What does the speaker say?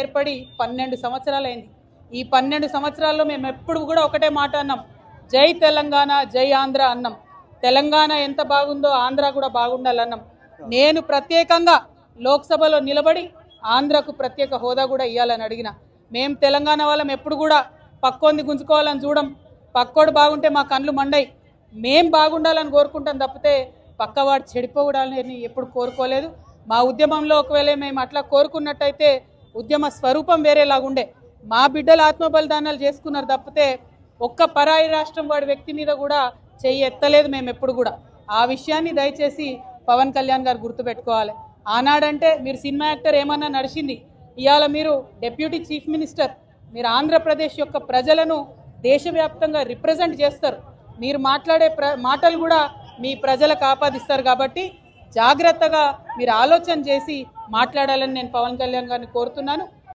ఏర్పడి 12 సంవత్సరాలైంది। ఈ 12 సంవత్సరాల్లో మేము ఎప్పుడు కూడా ఒకటే మాట అన్నాం, జై తెలంగాణ జై ఆంధ్ర అన్నాం। తెలంగాణ ఎంత బాగుందో ఆంధ్ర కూడా బాగుండాలన్నాం। నేను ప్రత్యేకంగా లోక్సభలో నిలబడి ఆంధ్రకు ప్రత్యేక హోదా కూడా ఇవ్వాలని అడిగిన। మేము తెలంగాణ వాళ్ళం ఎప్పుడు కూడా పక్కోంది గుంజుకోవాలని చూడం, పక్కోడు బాగుంటే మా కళ్ళు మండై, మేం బాగుండాలని కోరుకుంటాం తప్పితే పక్కవాడు చెడిపోవడాలని ఎప్పుడు కోరుకోలేదు। మా ఉద్యమంలో ఒకవేళ మేము అట్లా కోరుకున్నట్టయితే ఉద్యమ స్వరూపం వేరేలాగుండే, మా బిడ్డలు ఆత్మబలిదానాలు చేసుకున్నారు తప్పితే ఒక్క పరాయి రాష్ట్రం వాడి వ్యక్తి మీద కూడా చెయ్యి ఎత్తలేదు మేము ఎప్పుడు కూడా। ఆ విషయాన్ని దయచేసి పవన్ కళ్యాణ్ గారు గుర్తుపెట్టుకోవాలి। ఆనాడంటే మీరు సినిమా యాక్టర్ ఏమన్నా నడిచింది, ఇవాళ మీరు డిప్యూటీ చీఫ్ మినిస్టర్, మీరు ఆంధ్రప్రదేశ్ యొక్క ప్రజలను దేశవ్యాప్తంగా రిప్రజెంట్ చేస్తారు, మీరు మాట్లాడే మాటలు కూడా మీ ప్రజలకు ఆపాదిస్తారు। కాబట్టి జాగ్రత్తగా మీరు ఆలోచన చేసి మాట్లాడాలని నేను పవన్ కళ్యాణ్ గారిని కోరుతున్నాను।